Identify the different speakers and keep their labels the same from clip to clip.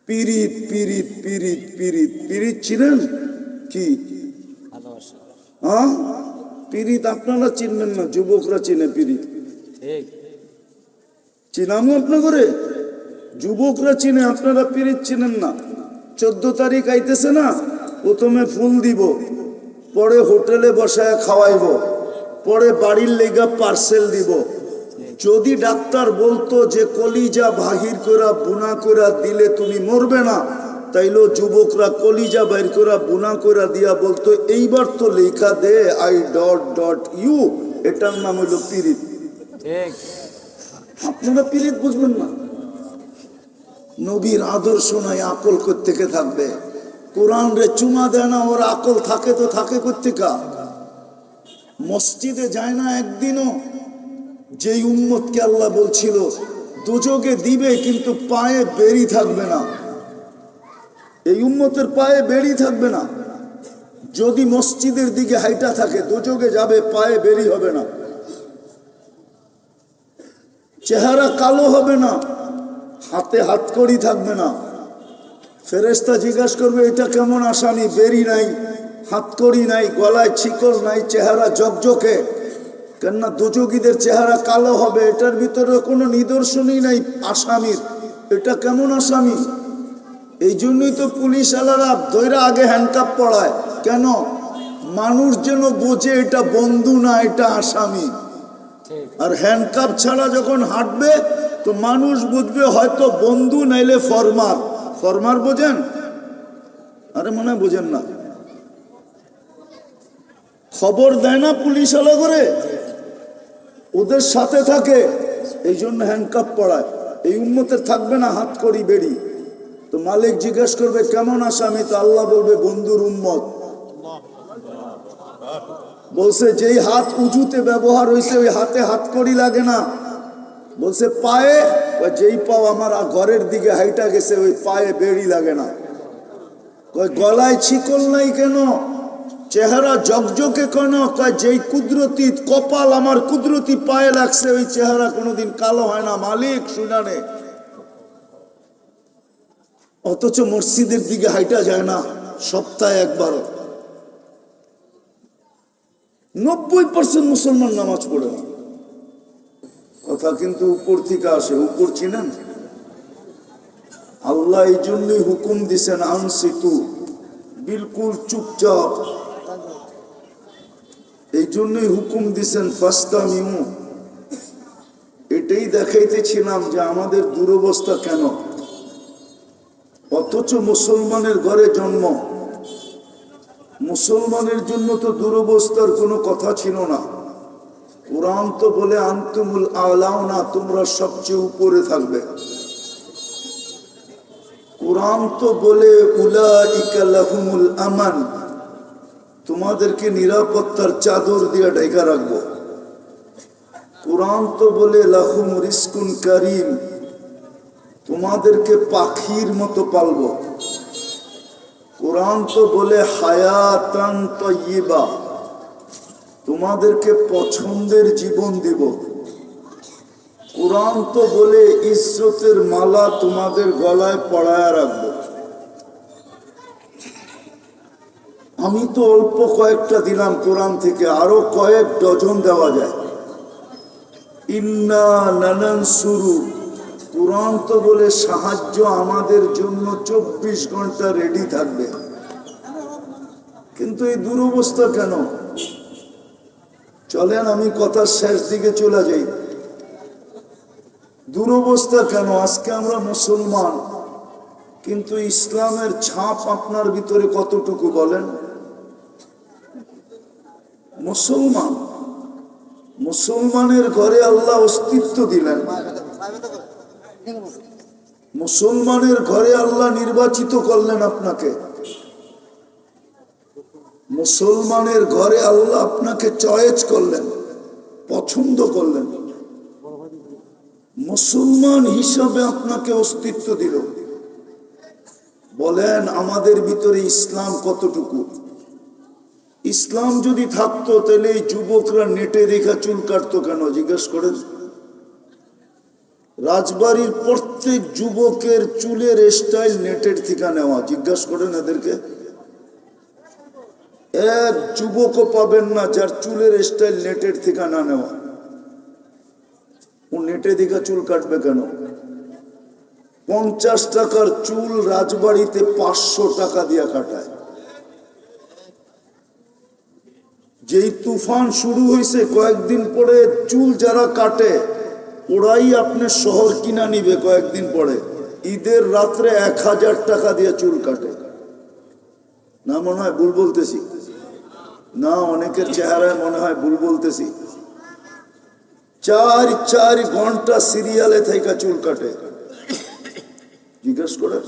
Speaker 1: পিরিত পিরিত পিরিত পিরিত পিরিত চিনেন কি? হ্যাঁ, পিরিত আপনারা চিনবেন না, যুবকরা চিনে পিরিত। চিনামো আপনার করে, যুবকরা চিনে, আপনারা পিরিত চিনেন না। 14 তারিখ আইতেছে না, প্রথমে ফুল দিব, পরে হোটেলে বসায় খাওয়াইব, পরে বাড়ির লেগা পার্সেল দিব। যদি ডাক্তার বলতো যে কলিজা বাহির করা বুনা করা দিলে তুমি মরবে না, তাইলে যুবকরা কলিজা বাইর করা বুনা করা দিয়া বলতো এইবার তো লেখা দে আই ডট ডট ইউ, এটার নাম হইল পিরিত। আপনারা পিরিত বুঝবেন না। নবীর আদর্শ নাই, আকল কোত্থেকে থাকবে? কোরআন রে চুমা দেয় না, ওর আকল থাকে তো থাকে কোত্থেকা? মসজিদে যায় না একদিনও। যেই উম্মতকে আল্লাহ বলছিল দুযোগে দিবে কিন্তু পায়ে বেরি থাকবে না, এই উম্মতের পায়ে বেরি থাকবে না। যদি মসজিদের দিকে হাইটা থাকে দুযোগে যাবে, পায়ে বেরি হবে না, চেহারা কালো হবে না, হাতে হাতকড়ি থাকবে না। ফেরেশতা জিজ্ঞাসা করবে এটা কেমন আসামি? বেরি নাই, হাতকড়ি নাই, গলায় শিকল নাই, চেহারা জকজকে। কেননা দুযোগীদের চেহারা কালো হবে, এটার ভিতরে কোনো নিদর্শনই নাই আসামির, এটা কেমন আসামি? এই জন্যই তো পুলিশ আলারা ধৈরা আগে হ্যান্ডকাপ পড়ায়। কেন? মানুষ যেন বোঝে এটা বন্ধু না, এটা আসামি। আর হ্যান্ডকাপ ছাড়া যখন হাঁটবে তো মানুষ বুঝবে হয়তো বন্ধু নাইলে ফরমার। ফরমার বোঝেন? আরে মনে হয় বোঝেন না। খবর দেয় না পুলিশ আলা করে, ওদের সাথে থাকে, এই জন্য হ্যান্ডকাপ পড়ায়। এই উম্মতের থাকবে না হাতকড়ি বেরি। তো মালিক জিজ্ঞেস করবে কেমন আসামি? তো আল্লাহ বলবে বন্ধুর উম্মত। বলছে যেই হাত উঁচুতে ব্যবহার হয়েছে ওই হাতে হাতকড়ি লাগে না। বলছে পায়ে, যেই পাও আমার ঘরের দিকে হাইটা গেছে ওই পায়ে বেড়ি লাগে না। গলায় ছিকল নাই কেন? চেহারা জকজকে কেন? যেই কুদরতি কপাল আমার কুদরতি পায়ে লাগছে ওই চেহারা কোনোদিন কালো হয় না। মালিক শুনানে। অথচ মসজিদের দিকে হাইটা যায় না সপ্তাহে একবারও। 90% মুসলমান নামাজ পড়ে না। কথা কিন্তু উপর থেকে আসে। উপর চিনেন? আল্লাহ এই জন্যই হুকুম দিছেন আনসিতু, বিলকুল চুপচাপ। এই জন্যই হুকুম দিছেন ফাস্তামিউ। এটাই দেখাইতেছিলাম যে আমাদের দুরবস্থা কেন। অথচ মুসলমানের ঘরে জন্ম, মুসলমানের জন্য তো দুরবস্থার কোনো কথা ছিল না। কোরআন তো বলে আনতুমুল আলাউনা, তোমরা সবচেয়ে উপরে থাকবে। কোরআন তো বলে উলাইকা লাহুমুল আমান, তোমাদেরকে নিরাপত্তার চাদর দিয়ে ঢাকা রাখবো। কোরআন তো বলে লাহুম রিজকুন কারীম, তোমাদেরকে পাখির মতো পালবো। কোরআন তো বলে হায়াতান তাইয়্যিবা, তোমাদেরকে পছন্দের জীবন দিব। কোরআন তো বলে ইজ্জতের মালা তোমাদের গলায় পরায়া রাখবো। আমি তো অল্প কয়েকটা দিলাম কোরআন থেকে, আরো কয়েক ডজন দেওয়া যায়। ইন্না নানানসুরু, কোরআন তো বলে সাহায্য আমাদের জন্য 24 ঘন্টা রেডি থাকবে। কিন্তু এই দুরবস্থা কেন? চলেন আমি কথার শেষ দিকে চলে যাই। দুরবস্থা কেন? আজকে আমরা মুসলমান, কিন্তু ইসলামের ছাপ আপনার ভিতরে কতটুকু বলেন? মুসলমান, মুসলমানের ঘরে আল্লাহ অস্তিত্ব দিলেন, মুসলমানের ঘরে আল্লাহ নির্বাচিত করলেন আপনাকে, মুসলমানের ঘরে আল্লাহ আপনাকে চয়েস করলেন, পছন্দ করলেন, মুসলমান হিসাবে আপনাকে অস্তিত্ব দিল। বলেন আমাদের ভিতরে ইসলাম কতটুকু? ইসলাম যদি থাকতো তাহলে এই যুবকরা নেটে রেখা চুল কাটতো কেন? জিজ্ঞেস করেন। রাজবাড়ির প্রত্যেক যুবকের চুলের স্টাইল নেটের থেকে নেওয়া। জিজ্ঞাসা করেন এদেরকে, এক যুবকও পাবেন না যার চুলের স্টাইল নেটের থেকে না নেওয়া। ও নেটে দিকে চুল কাটবে কেন? 50 টাকার চুল রাজবাড়িতে 500 টাকা দিয়া কাটায়। যেই তুফান শুরু হয়েছে কয়েকদিন পরে চুল যারা কাটে ওরাই আপনার শহর কিনা নিবে কয়েকদিন পরে। ঈদের রাত্রে 1000 টাকা দিয়ে চুল কাটে। না মনে হয় ভুল বলতেছি? না, অনেকের চেহারায় মনে হয় ভুল বলতেছি। 4 ঘন্টা সিরিয়ালে থেকে চুল কাটে। জিজ্ঞেস করে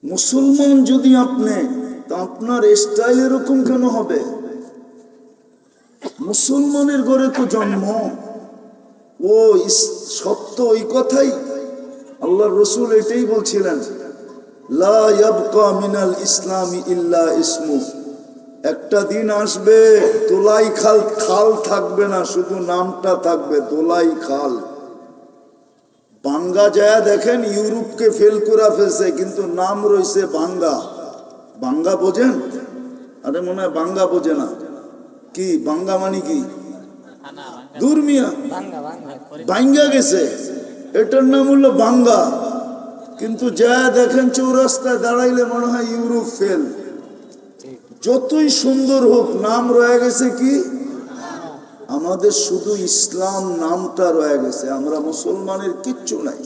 Speaker 1: মুসলমান যদি আপনি, তা আপনার স্টাইল এরকম কেন হবে? মুসলমানের ঘরে তো জন্ম। ও সত্য ওই কথাই আল্লাহ রসুল এটাই বলছিলেন, লা ইয়াবকা মিনাল ইসলামি ইল্লা ইসমু। একটা দিন আসবে দোলাই খাল থাকবে না, শুধু নামটা থাকবে দোলাই খাল। বাঙ্গা যায় দেখেন, ইউরোপকে ফেল করে ফেলছে, কিন্তু নাম রয়েছে বাঙ্গা। বাঙ্গা বোঝেন? আরে মনে হয় বাঙ্গা বোঝে না। কি বাঙ্গা মানে কি? দুর্মিয়া বাঙ্গা গেছে, এটার নাম হলো বাঙ্গা। কিন্তু যা দেখেন চৌরাস্তায় দাঁড়াইলে মনে হয় ইউরোপ ফেল। যতই সুন্দর হোক, নাম রয়ে গেছে কি? আমাদের শুধু ইসলাম নামটা রয়ে গেছে, আমরা মুসলমানের কিচ্ছু নাই।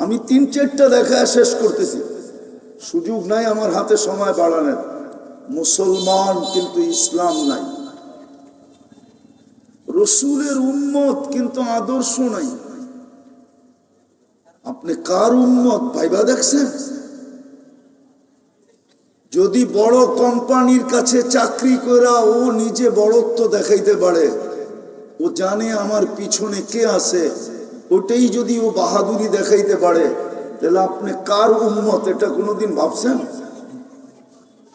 Speaker 1: আমি 3-4টা দেখা শেষ করতেছি, সুযোগ নাই আমার হাতে সময় বাড়ানোর। মুসলমান কিন্তু ইসলাম নাই, রসুলের উম্মত কিন্তু আদর্শ নাই। আপনি কার উম্মত ভাইবা দেখছেন? যদি বড় কোম্পানির কাছে চাকরি করে ও নিজে বড়ত্ব দেখাইতে পারে, ও জানে আমার পিছনে কে আছে, ওটাই যদি ও বাহাদুরি দেখাইতে পারে, তাহলে আপনি কার উম্মত এটা কোনোদিন ভাবছেন?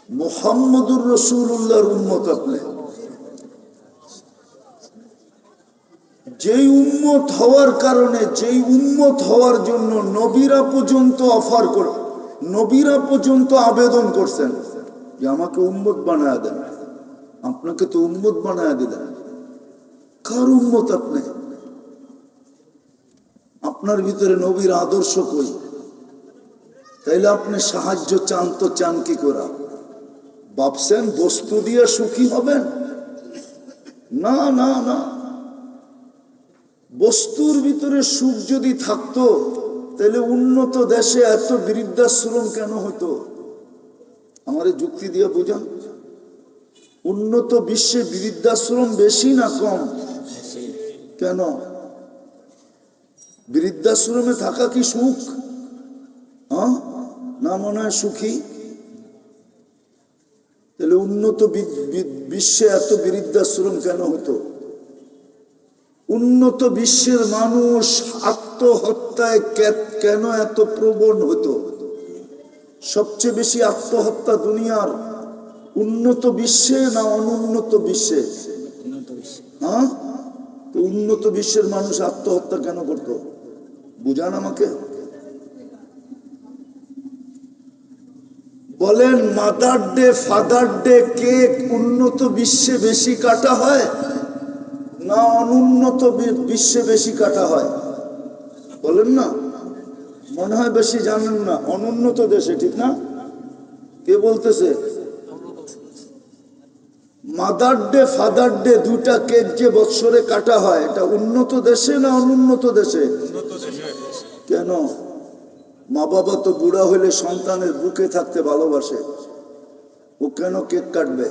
Speaker 1: মুহাম্মদুর রাসূলুল্লাহর উম্মত আপনি। যেই উম্মত হওয়ার কারণে, যেই উম্মত হওয়ার জন্য নবীরা পর্যন্ত অফার করে, নবীরা পর্যন্ত আবেদন করছেন যে আমাকে উম্মত বানায়া দেন। আপনাকে তো উম্মত বানায়া দিলেন, কার উম্মত আপনি? আপনার ভিতরে নবীর আদর্শ কই? তাইলে আপনি সাহায্য চান তো চান কি করা? ভাবছেন বস্তু দিয়ে সুখী হবেন? না না না, বস্তুর ভিতরে সুখ যদি থাকতো তাহলে উন্নত দেশে এত বৃদ্ধাশ্রম কেন হতো? আমার যুক্তি দিয়ে বুঝান। উন্নত বিশ্বে বৃদ্ধাশ্রম বেশি না কম? কেন? বৃদ্ধাশ্রমে থাকা কি সুখ? না মনে হয় সুখী? তাহলে উন্নত বিশ্বে এত বৃদ্ধাশ্রম কেন হতো? উন্নত বিশ্বের মানুষ আত্মহত্যায় কেন এত প্রবণ হতো? সবচেয়ে বেশি আত্মহত্যা দুনিয়ার উন্নত বিশ্বে না অনুন্নত বিশ্বে? তো উন্নত বিশ্বের মানুষ আত্মহত্যা কেন করত? বুঝান আমাকে। বলেন mother day, father day cake উন্নত বিশ্বে বেশি কাটা হয় না অনুন্নত বিশ্বে বেশি কাটা হয়? বলেন না, মনে হয় বেশি জানেন না। অনুন্নত দেশে, ঠিক না? কে বলতেছে? মাদার ডে, ফাদার ডে দুইটা কেক যে বৎসরে কাটা হয়, এটা উন্নত দেশে না অনুন্নত দেশে? কেন? মা বাবা তো বুড়া হইলে সন্তানের বুকে থাকতে ভালোবাসে, ও কেন কেক কাটবে?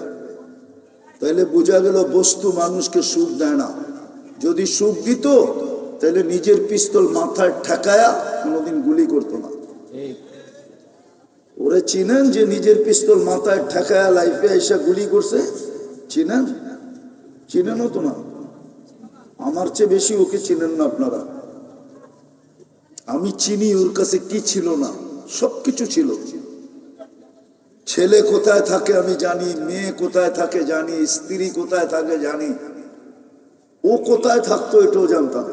Speaker 1: তাইলে বোঝা গেল বস্তু মানুষকে সুখ দেয় না। যদি সুখ দিত তাহলে নিজের পিস্তল মাথায় ঠেকায়া কোনোদিন গুলি করতো না। ওরে চিনেন যে নিজের পিস্তল মাথায় ঠেকায়া লাইফে এসে গুলি করছে? চিনেন? চিনেনও তো না। আমার চেয়ে বেশি ওকে চিনেন না আপনারা। আমি চিনি ওর কাছে কি ছিল না, সবকিছু ছিল। ছেলে কোথায় থাকে আমি জানি, মেয়ে কোথায় থাকে জানি, স্ত্রী কোথায় থাকে জানি, ও কোথায় থাকতো এটাও জানতাম।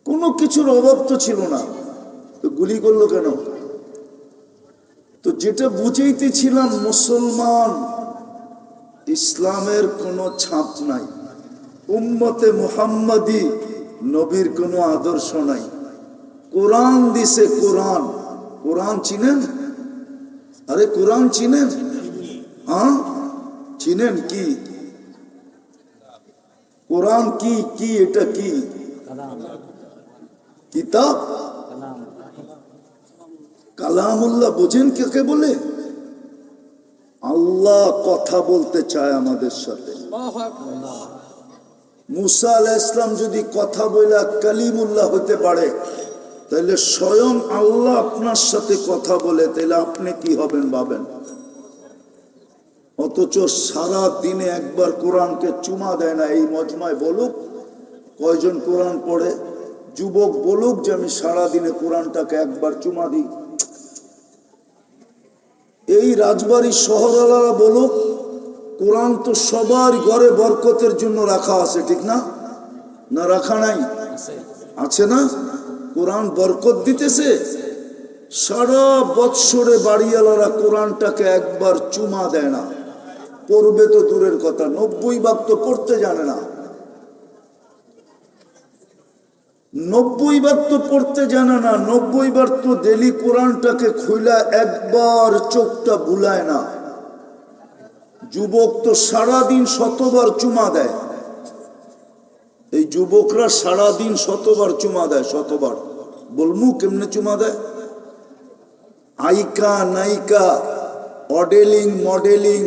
Speaker 1: কোনো কিছুর অভাব তো ছিল না, তো গুলি করলো কেন? তো যেটা বুঝাইতেছিলাম, মুসলমান ইসলামের কোনো ছাপ নাই, উম্মতে মুহাম্মাদি নবীর কোনো আদর্শ নাই। কোরআন দিছে, কোরআন। কোরআন চিনেন? আরে কোরআন চিনেন? হ্যাঁ চিনেন? কি কোরআন? কি কি এটা কি কিতাব? কালামুল্লাহ বোঝেন কাকে বলে? আল্লাহ কথা বলতে চায় আমাদের সাথে। মুসা আলাইহিস সালাম যদি কথা বলে কালিমুল্লাহ হতে পারে, তাহলে স্বয়ং আল্লাহ আপনার সাথে কথা বলে, তাহলে আপনি কি হবেন ভাবেন। অথচ সারা দিনে একবার কোরআনকে চুমা দেয় না। এই মজমায় বলুক কয়জন কোরআন পড়ে, যুবক বলুক যে আমি সারা দিনে কোরআনটাকে একবার চুমা দিই। এই রাজবাড়ির শহরওয়ালারা বলুক কোরআন তো সবার ঘরে বরকতের জন্য রাখা আছে, ঠিক না? না রাখা নাই? আছে না? কোরআন বরকত দিতেছে। সারা বৎসরে বাড়িওয়ালারা কোরআনটাকে একবার চুমা দেয় না। পড়বে তো দূরের কথা, 90 ভাগ তো পড়তে জানে না। 90 বার তো পড়তে জানে না। 90 বার তো ডেলি কোরআনটাকে খুইলা একবার চোখটা বুলায় না। যুবক তো সারাদিন শতবার চুমা দেয়। এই যুবকরা সারাদিন শতবার চুমা দেয়, শতবার। বলমু কেমনে চুমা দেয়? আইকা নাইকা, অডেলিং মডেলিং,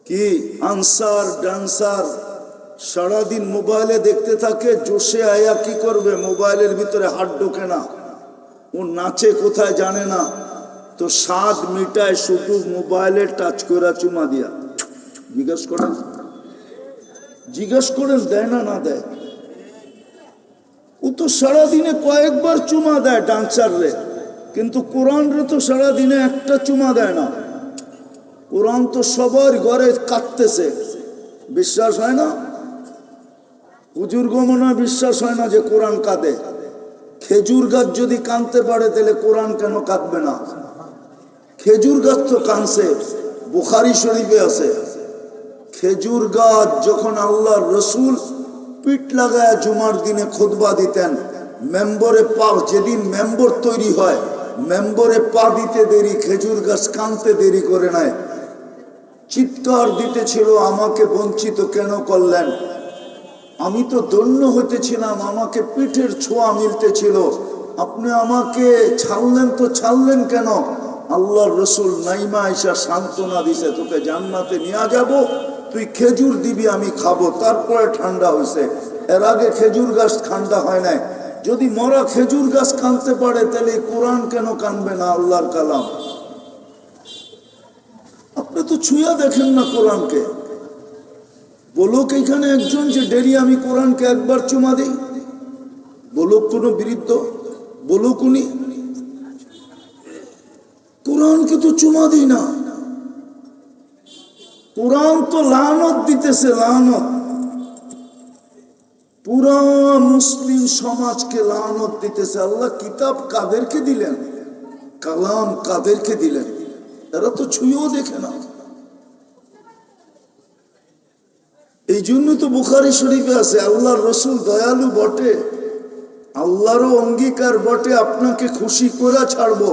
Speaker 1: কি আনসার ডান্সার, সারাদিন মোবাইলে দেখতে থাকে। জোশে আয়া কি করবে? মোবাইলের ভিতরে হাত ঢোকে না, ও নাচে কোথায় জানে না, তো স্বাদ মিটায় শুধু মোবাইলে টাচ করে চুমা দিয়া। জিজ্ঞেস করেন, জিজ্ঞেস করেন দেয় না না দেয়? ও তো সারাদিনে কয়েকবার চুমা দেয় ডান্সার রে, কিন্তু কোরআন রে তো সারাদিনে একটা চুমা দেয় না। কোরআন তো সবার ঘরে কাঁদতেছে। বিশ্বাস হয় না? হুজুর গো মনে হয় বিশ্বাস হয় না যে কোরআন কাঁদে। খেজুর গাছ যদি কাঁদতে পারে তাহলে কোরআন কেন কাঁদবে না? খেজুর গাছ তো কাঁদছে, বুখারী শরীফে আছে। খেজুর গাছ যখন আল্লাহর রসুল পিঠ লাগায় জুমার দিনে খুতবা দিতেন, মেম্বরে পা, যেদিন মেম্বর তৈরি হয়, মেম্বরে পা দিতে দেরি, খেজুর গাছ কাঁদতে দেরি করে নাই। চিৎকার দিতেছিল, আমাকে বঞ্চিত কেন করলেন? আমি তো ধন্য হইতেছিলাম, আমাকে পিঠের ছোঁয়া মিলতেছিল, আপনি আমাকে ছাড়লেন তো ছাড়লেন কেন? আল্লাহর রসুল নাইমা আয়েশা সান্ত্বনা দিছে, তোকে জান্নাতে নিয়ে যাব, তুই খেজুর দিবি আমি খাবো, তারপরে ঠান্ডা হয়েছে। এর আগে খেজুর গাছ ঠান্ডা হয় নাই। যদি মরা খেজুর গাছ কাঁদতে পারে, তাহলে কোরআন কেন কাঁদবে না? আল্লাহর কালাম। আপনি তো ছুঁয়া দেখেন না কোরআনকে। বলুক এখানে একজন যে ডেলি আমি কোরআনকে একবার চুমা দিই? বলুক কোনো বিরুদ্ধ? বলুক উনি? কোরআনকে তো চুমা দিই না। কোরআন তো লানত দিতেছে, লানত। পুরা মুসলিম সমাজকে লানত দিতেছে। আল্লাহ কিতাব কাদেরকে দিলেন? কালাম কাদেরকে দিলেন? এরা তো ছুঁয়েও দেখে না। এই জন্য তো বুখারী শরীফে আছে, আল্লাহর রসুল দয়ালু বটে, আল্লাহরও অঙ্গীকার বটে, আপনাকে খুশি করে ছাড়বো।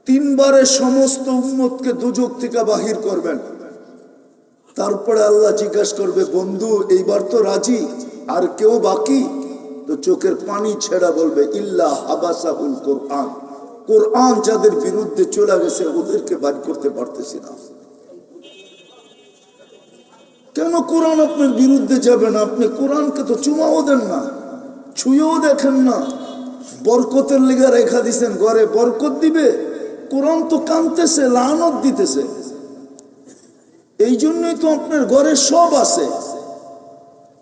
Speaker 1: 3 বারে সমস্ত উম্মতকে দুজক থেকে বাহির করবেন। তারপরে আল্লাহ জিজ্ঞাসা করবে, বন্ধু এইবার তো রাজি, আর কেউ বাকি? তো চোখের পানি ছেড়া বলবে, ইল্লা হাবাসাহুল কোরআন। কোরআন যাদের বিরুদ্ধে চলে গেছে ওদেরকে বাদ করতে পারতেছি না। কেন কোরআন আপনার বিরুদ্ধে যাবে না? আপনি কোরআনকে তো চুমাও দেন না, ছুঁয়েও দেখেন না। বরকতের লেগে রেখা দিছেন ঘরে, বরকত দিবে? কোরআন তো কাঁদতেছে, লানত দিতেছে। এই জন্যই তো আপনার ঘরে সব আছে,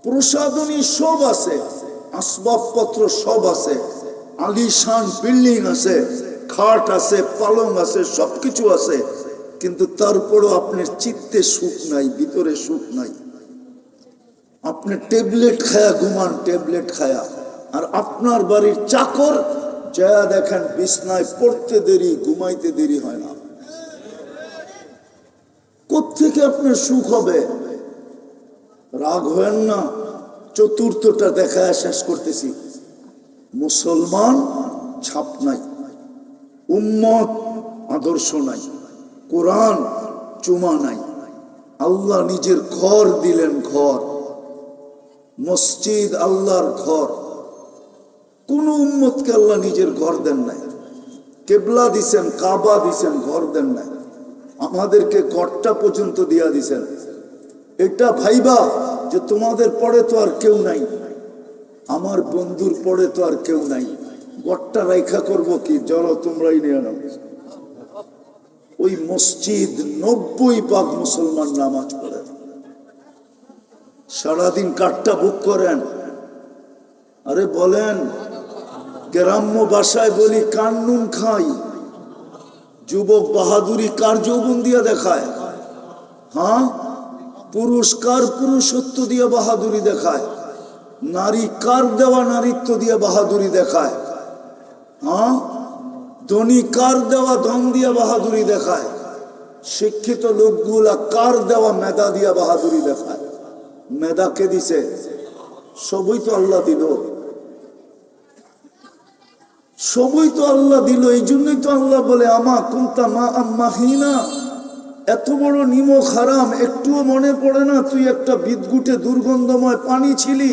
Speaker 1: প্রসাধনী সব আছে, আসবাবপত্র সব আছে, আলিশান বিল্ডিং আছে, খাট আছে, পালং আছে, সবকিছু আছে, কিন্তু তারপরও আপনার চিত্তে সুখ নাই, ভিতরে সুখ নাই। আপনি ট্যাবলেট খায়া ঘুমান, ট্যাবলেট খায়া, আর আপনার বাড়ির চাকর যা দেখেন বিছনায় পড়তে দেরি, ঘুমাইতে দেরি হয় না। কোত্থেকে আপনার সুখ হবে? রাগ হয় না। চতুর্থটা দেখায় শেষ করতেছি। মুসলমান ছাপ নাই, উম্মত আদর্শ নাই, কোরআন চুমা নাই। আল্লাহ নিজের ঘর দিলেন, ঘর, মসজিদ আল্লাহর ঘর। কোন উম্মতকে আল্লাহ নিজের ঘর দেন নাই। কেবলা দিছেন, কাবা দিছেন, ঘর দেন নাই। আমাদেরকে ঘরটা পর্যন্ত দিয়া দিছেন। এটা ভাইবা যে তোমাদের পরে তো আর কেউ নাই, আমার বন্ধুর পরে তো আর কেউ নাই, ঘরটা রাইখা করবো কি? চলো তোমরাই নিয়ে নাও। ওই মসজিদ 90% মুসলমান নামাজ পড়েন, সারাদিন কাঠটা বুক করেন। আরে বলেন, গ্রাম্য ভাষায় বলি কান্নুন খাই। যুবক বাহাদুরি কার যৌবন দিয়ে দেখায়? হ্যাঁ, পুরুষ কার পুরুষত্ব দিয়ে বাহাদুরি দেখায়? নারী কার দেওয়া নারীত্ব দিয়ে বাহাদুরি দেখায়? হ্যাঁ, ধনী কার দেওয়া ধন দিয়ে বাহাদুরি দেখায়? শিক্ষিত লোকগুলা কার দেওয়া মেধা দিয়ে বাহাদুরি দেখায়? মেধা কে দিছে? সবই তো আল্লাহ দিল, সবই তো আল্লাহ দিল। এই জন্যই তো আল্লাহ বলে আমা কুনতা মা আম্মাহিনা। এত বড় নিমক হারাম একটুও মনে পড়ে না তুই একটা বিদঘুটে দুর্গন্ধময় পানি ছিলি?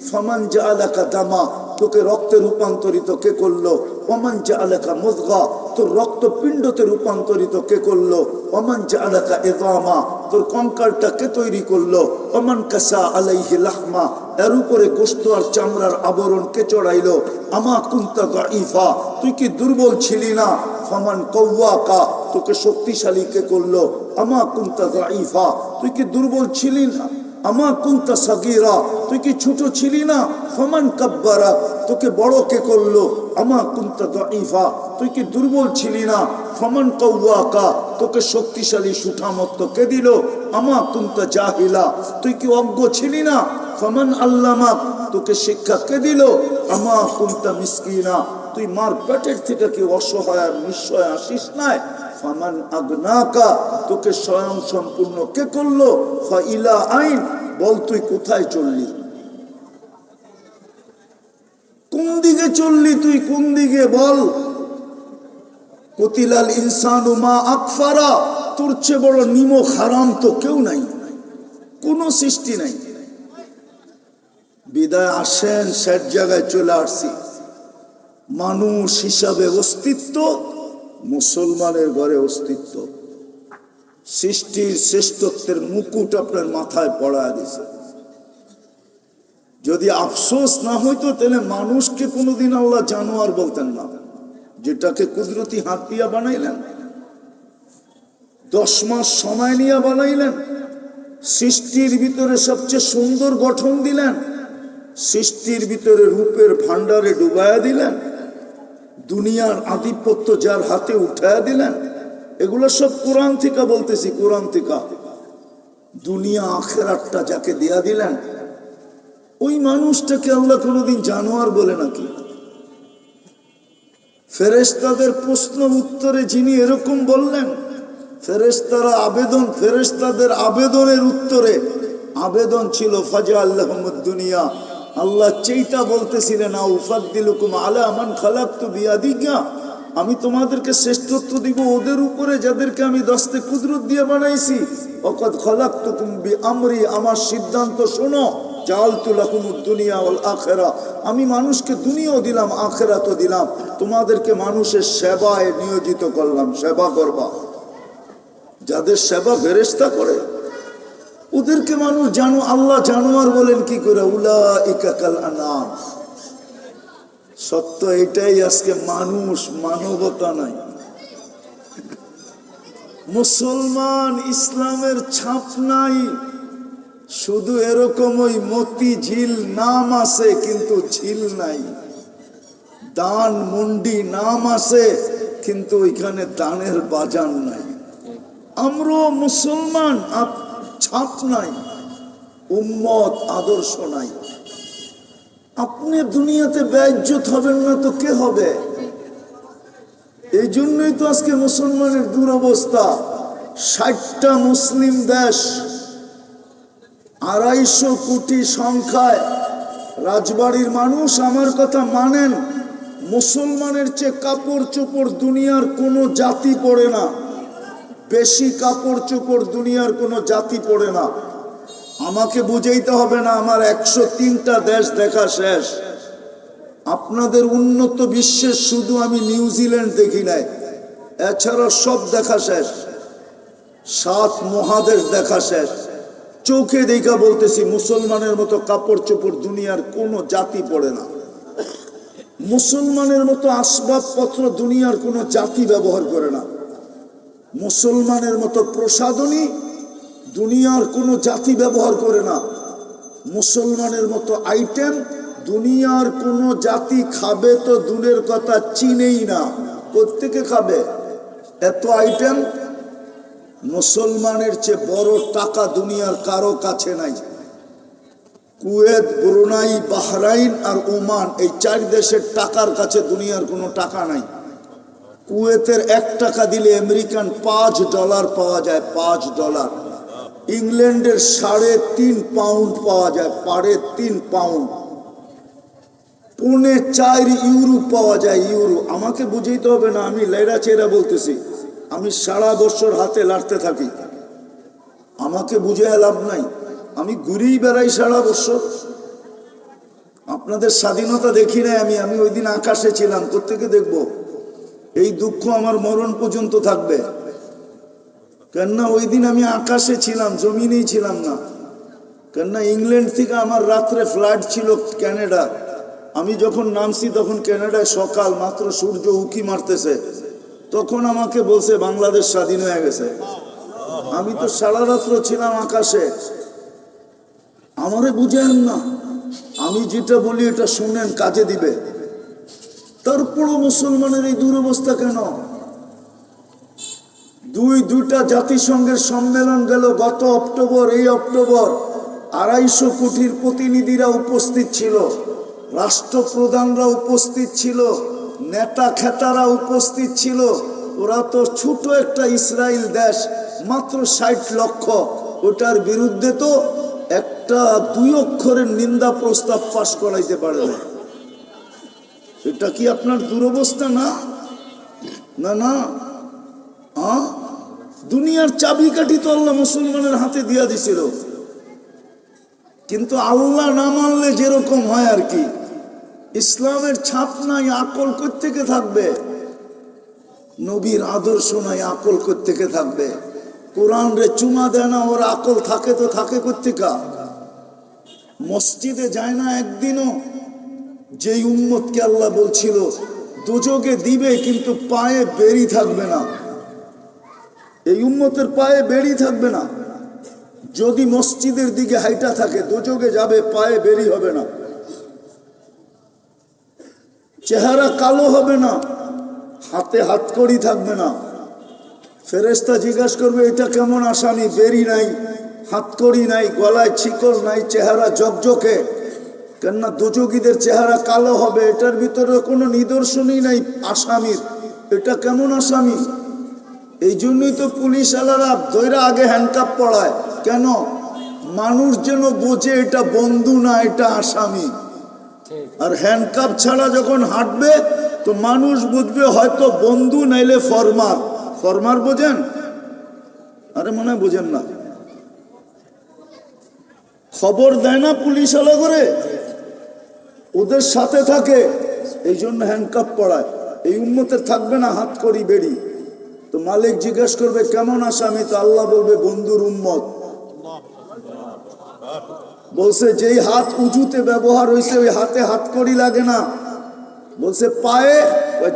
Speaker 1: ফামান জাআলাকা দামা, তোকে রক্তে রূপান্তরিত কে করলো? ওমান জাআলাকা মুযগা, তোর রক্তপিণ্ডতে রূপান্তরিত কে করলো? ওমান জাআলাকা ইযামা, তোর কঙ্কালটা কে তৈরি করলো? ওমান কাসা আলাইহি লাহমা, এর উপরে গোশত আর চামড়ার আবরণ কে চড়াইলো? আমা কুনতা দাঈফা, তুই কি দুর্বল ছিলি না? ফামান কওয়াকা, তোকে শক্তিশালী কে করলো? আমা কুনতা দাঈফা, তুই কি দুর্বল ছিলি না? আমা কুনতা সাগীরা, তুই কি ছোট ছিলি না? ফামান কাব্বারা, তোকে বড় কে করলো? আমা কুনতা দাঈফা, তুই কি দুর্বল ছিলি না? ফামান কওয়াকা, তোকে শক্তিশালী সুঠামত্ব কে দিল? আমা কুনতা জাহিলা, তুই কি অজ্ঞ ছিলি না? ফামান আল্লামাক, তোকে শিক্ষা কে দিল? আমা কুনতা মিসকিনা, তুই মার পেটের থেকে কি অসহায় আর নিঃসহায় আসিস নাই? ফামান আগনাকা, তোকে স্বয়ং সম্পূর্ণ কে করলো? ফাইলা আইন, বল তুই কোথায় চললি? কোন দিকে চললি তুই? কোন দিকে বল? কুতিলাল ইনসানু মা আকফারা, তোর চেয়ে বড় নিমক হারাম তো কেউ নাই, কোন সৃষ্টি নাই। বিদায় আসেন, শেষ জায়গায় চলে আসছি। মানুষ হিসাবে অস্তিত্ব, মুসলমানের ঘরে অস্তিত্ব। সৃষ্টির শ্রেষ্ঠত্বের মুকুট আপনার মাথায় পড়ায় দিছে। যদি আফসোস না হইতো তাহলে মানুষকে কোনোদিন আল্লাহ জানোয়ার বলতেন না, যেটাকে কুদরতি হাত দিয়া বানাইলেন, 10 মাস সময় নিয়ে বানাইলেন, সৃষ্টির ভিতরে সবচেয়ে সুন্দর গঠন দিলেন, সৃষ্টির ভিতরে রূপের ভান্ডারে ডুবায়া দিলেন, দুনিয়ার আধিপত্য যার হাতে উঠায়া দিলেন। এগুলো সব কোরআন থেকে বলতেছি, কোরআন থেকে। দুনিয়া আখিরাতটা যাকে দেয়া দিলেন, ওই মানুষটাকে আল্লাহ কোনোদিন জানোয়ার বলে নাকি? ফেরেশতাদের প্রশ্ন উত্তরে যিনি এরকম বললেন, ফেরেশতারা আবেদন, ফেরেশতাদের আবেদনের উত্তরে আবেদন ছিল ফাজআল্লাহুমুদ দুনিয়া, আল্লাহ চেইতা বলতেছিলেন আউফাদ্দিলুকুম আলা মান খালাকতু বিয়াদিকা, আমি তোমাদেরকে শ্রেষ্ঠত্ব দিব ওদের উপরে যাদেরকে আমি দস্তে কুদরত দিয়ে বানাইছি। ওয়াকাদ খালাকতুকুম বিআমরি, আমার সিদ্ধান্ত শোনো। জাআলতু লাকুমুদ দুনিয়া ওয়াল আখিরা, আমি মানুষকে দুনিয়াও দিলাম, আখিরাতও দিলাম, তোমাদেরকে মানুষের সেবায় নিয়োজিত করলাম। সেবা করবা, যাদের সেবা ফেরেশতা করে ওদেরকে মানুষ জানো আল্লাহ জানোয়ার বলেন কি করে? উলাইকা কাল আনাম। সত্য এটাই, আজকে মানুষ, মানবতা নাই। মুসলমান, ইসলামের ছাপ নাই। শুধু এরকম ওই মতি ঝিল নাম আছে কিন্তু ঝিল নাই, দান মন্ডি নাম আছে কিন্তু ওইখানে দানের বাজার নাই। আমরাও মুসলমান, ছাপ নাই, উম্মত আদর্শ নাই। আপনি দুনিয়াতে বেইজ্জত হবেন না তো কে হবে? এই জন্যই তো আজকে মুসলমানের দুরবস্থা। 60টা মুসলিম দেশ, 250 কোটি সংখ্যায় রাজবাড়ির মানুষ আমার কথা মানেন। মুসলমানের চেয়ে কাপড় চোপড় দুনিয়ার কোনো জাতি পড়ে না, বেশি কাপড় চোপড় দুনিয়ার কোনো জাতি পড়ে না। আমাকে বুঝাইতে হবে না, আমার 103টা দেশ দেখা শেষ। আপনাদের উন্নত বিশ্বের শুধু আমি নিউজিল্যান্ড দেখি নাই, এছাড়া সব দেখা শেষ। 7 মহাদেশ দেখা শেষ। চোখে দেখা বলতেছি, মুসলমানের মতো কাপড় চোপড় দুনিয়ার কোনো জাতি পড়ে না। মুসলমানের মতো আসবাবপত্র দুনিয়ার কোনো জাতি ব্যবহার করে না। মুসলমানের মতো প্রসাধনী দুনিয়ার কোনো জাতি ব্যবহার করে না। মুসলমানের মতো আইটেম দুনিয়ার কোনো জাতি খাবে তো দূরের কথা, চিনেই না। প্রত্যেকে খাবে এত আইটেম। মুসলমানের চেয়ে বড় টাকা দুনিয়ার কারো কাছে নাই। কুয়েত, ব্রুনাই, বাহরাইন আর ওমান, এই 4 দেশের টাকার কাছে দুনিয়ার কোনো টাকা নাই। কুয়েতের 1 টাকা দিলে আমেরিকান $5 পাওয়া যায়, $5। ইংল্যান্ডের 3.5 পাউন্ড পাওয়া যায়, 3.5 পাউন্ড। 4.25 ইউরো পাওয়া যায়, ইউরো। আমাকে বুঝাইতে হবে না, আমি লেরা চেরা বলতেছি। আমি সারা বছর হাতে লাড়তে থাকি, আমাকে বুঝে লাভ নাই। আমি ঘুরেই বেড়াই সারা বছর। আপনাদের স্বাধীনতা দেখি নাই আমি। আমি ওই দিন আকাশে ছিলাম, কোত্থেকে দেখব? এই দুঃখ আমার মরণ পর্যন্ত থাকবে। কেননা ওই দিন আমি আকাশে ছিলাম, জমিনেই ছিলাম না। কেননা ইংল্যান্ড থেকে আমার রাত্রে ফ্লাইট ছিল ক্যানাডা। আমি যখন নামছি তখন ক্যানাডায় সকাল, মাত্র সূর্য উঁকি মারতেছে। তখন আমাকে বলছে বাংলাদেশ স্বাধীন হয়ে গেছে। আমি তো সারা রাত্র ছিলাম আকাশে। আমারে বুঝেন না, আমি যেটা বলি এটা শুনেন, কাজে দিবে। তারপরও মুসলমানের এই দুরবস্থা কেন? দুইটা জাতিসংঘের সম্মেলন গেল গত অক্টোবর। এই অক্টোবর 250 কোটির প্রতিনিধিরা উপস্থিত ছিল, রাষ্ট্রপ্রধানরা উপস্থিত ছিল, নেতা খেতারা উপস্থিত ছিল। ওরা তো ছোট একটা ইসরায়েল দেশ, মাত্র 60 লক্ষ। ওটার বিরুদ্ধে তো একটা 2 অক্ষরের নিন্দা প্রস্তাব পাশ করাইতে পারে না। এটা কি আপনার দুরবস্থা না? না না, দুনিয়ার চাবিকাঠি তো আল্লাহ মুসলমানের হাতে দিয়া দিছিল। কিন্তু আল্লাহ না মানলে যেরকম হয় আর কি, ইসলামের ছাপ নাই, আকল কোত্থেকে থাকবে? নবীর আদর্শ নাই, আকল কোত্থেকে থাকবে? কোরআন রে চুমা দেয় না, ওর আকল থাকে তো থাকে কোত্থেকা? মসজিদে যায় না একদিনও। যেই উম্মতকে আল্লাহ বলছিল দুযোগে দিবে কিন্তু পায়ে বেরি থাকবে না, এই উম্মতের পায়ে বেরি থাকবে না। যদি মসজিদের দিকে হাইটা থাকে দুযোগে যাবে, পায়ে বেরি হবে না, চেহারা কালো হবে না, হাতে হাতকড়ি থাকবে না। ফেরেশতা জিজ্ঞাসা করবে এটা কেমন আসামি? বেরি নাই, হাতকড়ি নাই, গলায় শিকল নাই, চেহারা জকজকে। কেননা দুযোগীদের চেহারা কালো হবে, এটার ভিতরে কোনো নিদর্শনই নাই আসামির। এটা কেমন আসামি? এই জন্যই তো পুলিশ আলারা ধৈরা আগে হ্যান্ডকাপ পড়ায়। কেন? মানুষ যেন বোঝে এটা বন্ধু না, এটা আসামি। আর হ্যান্ডকাপ ছাড়া যখন হাঁটবে তো মানুষ বুঝবে হয়তো বন্ধু নাইলে ফরমার। ফরমার বোঝেন? আরে মনে হয় বোঝেন না। খবর দেয় না পুলিশ আলা করে, ওদের সাথে থাকে, এই জন্য হ্যান্ডকাপ পড়ায়। এই উম্মতের থাকবে না হাত করি বেরি। তো মালিক জিজ্ঞেস করবে কেমন আসামি? তো আল্লাহ বলবে বন্ধুর উম্মত। বলছে যেই হাত উজুতে ব্যবহার হয়েছে ওই হাতে হাত করি লাগে না। বলছে পায়ে,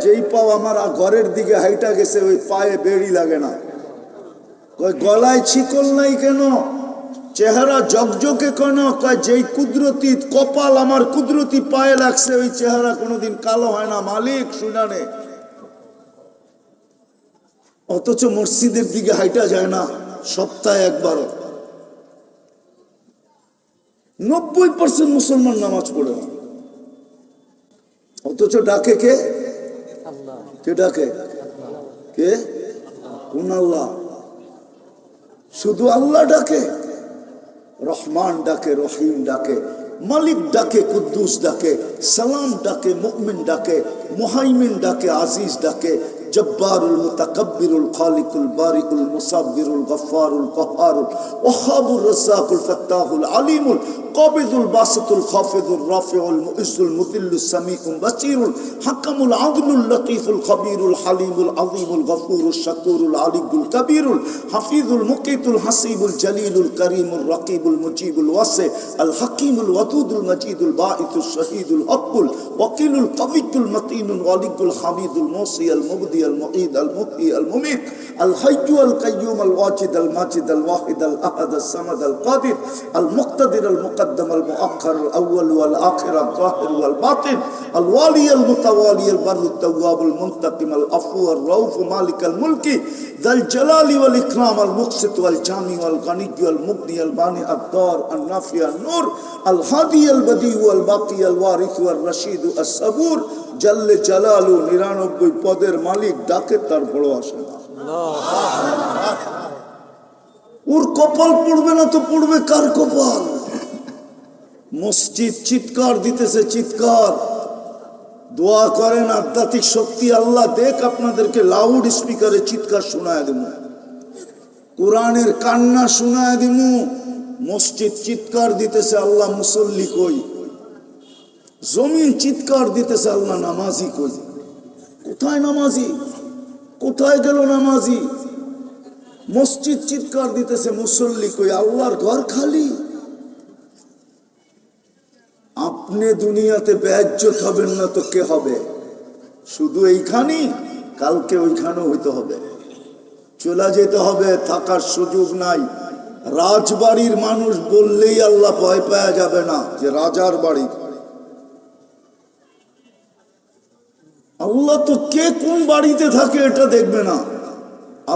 Speaker 1: যেই পাও আমার ঘরের দিকে হাইটা গেছে ওই পায়ে বেড়ি লাগে না। গলায় শিকল নাই কেন? চেহারা জকজকে কেন? যেই কুদরতি কপাল আমার কুদরতি পায়ে লাগছে ওই চেহারা কোনোদিন কালো হয় না। মালিক শুনানে অথচ মসজিদের দিকে হাইটা যায় না সপ্তাহে একবারও। 90% মুসলমান নামাজ পড়ে না, অথচ ডাকে কে? কে ডাকে? কে? কোন আল্লাহ? শুধু আল্লাহ ডাকে? রহমান ডাকে, রহিম ডাকে, মালিক ডাকে, কুদ্দুস ডাকে, সালাম ডাকে, মুমিন ডাকে, মুহাইমিন ডাকে, আজিজ ডাকে, জব্বারুল মুতাকাব্বিরুল খালিকুল বারিকুল মুসাব্বিরুল গফফারুল কহ্হারুল ওয়াহ্হাবুর রাজ্জাকুল ফাত্তাহুল আলিমুল কাবিদুল বাসিতুল খাফিদুর রাফিউল মুইজ্জুল মুদিল্লুস সামিউল বাসীরুল হাকামুল আদলুল লতীফুল খবীরুল হালিমুল আযীমুল গফুরুশ শাকুরুল আলিয়ুল কবীরুল হাফিজুল মুকিতুল হাসিবুল জলিলুল করিমুল রকিবুল মুজিবুল ওয়াসি আল হাকিমুল ওয়াদুদুল মজিদুল বাঈসুশ শহীদুল হকুল ওয়াকিলুল কবিয়ুল মতিনুল ওয়ালিকুল হামিদুল মুসি আল মুবদি আল মুঈদ আল মুহয়ি আল মুমীত আল হাইয়্যু আল কাইয়্যুম আল ওয়াজিদ আল মাজিদ আল ওয়াহিদ আল আহাদ আল সামাদ আল কাদির আল মুক্তাদির আল মুকদ্দম আল মুআখ্খার আল আউয়াল ওয়াল আখির আল যাহির ওয়াল বাতিন আল ওয়ালি আল মুতাওয়ালি আল বাররু তাওয়াব আল মুনতাকিম আল আফু আর রাউফ মালিক আল মুলকি যাল জালালি ওয়াল ইকরাম আল মুকসিত ওয়াল জামি ওয়াল গানি ওয়াল মুগনি আল বানি আল দার আল নাফি আল নূর আল হাদি আল বদি ওয়াল বাকি আল ওয়ারিস ওয়াল রশিদ আস সাবুর জাল্লে জালালু 99 পদের মালিক ডাকে, তারপরও আসে না। ওর কপাল পড়বে না তো পড়বে কার কপাল? মসজিদ চিৎকার দিতেছে, চিৎকার। দোয়া করেন আধ্যাত্মিক শক্তি আল্লাহ দেখ আপনাদেরকে লাউড স্পিকারে চিৎকার শোনায় দেব, কোরআনের কান্না শোনায় দেব। মসজিদ চিৎকার দিতেছে, আল্লাহ মুসল্লি কই? জমিন চিৎকার দিতেছে, আল্লাহ নামাজি কই? কোথায় নামাজি? কোথায় গেল নামাজি? মসজিদ চিৎকার দিতেছে, মুসল্লি কই? আল্লাহর ঘর খালি। আপনি দুনিয়াতে বেইজ্জত হবেন না তো কে হবে? শুধু এইখানেই, কালকে ওইখানেও হইতে হবে, চলে যেতে হবে, থাকার সুযোগ নাই। রাজবাড়ির মানুষ বললেই আল্লাহ ভয় পাওয়া যাবে না যে রাজার বাড়ি। আল্লাহ তো কে কোন বাড়িতে থাকে এটা দেখবে না,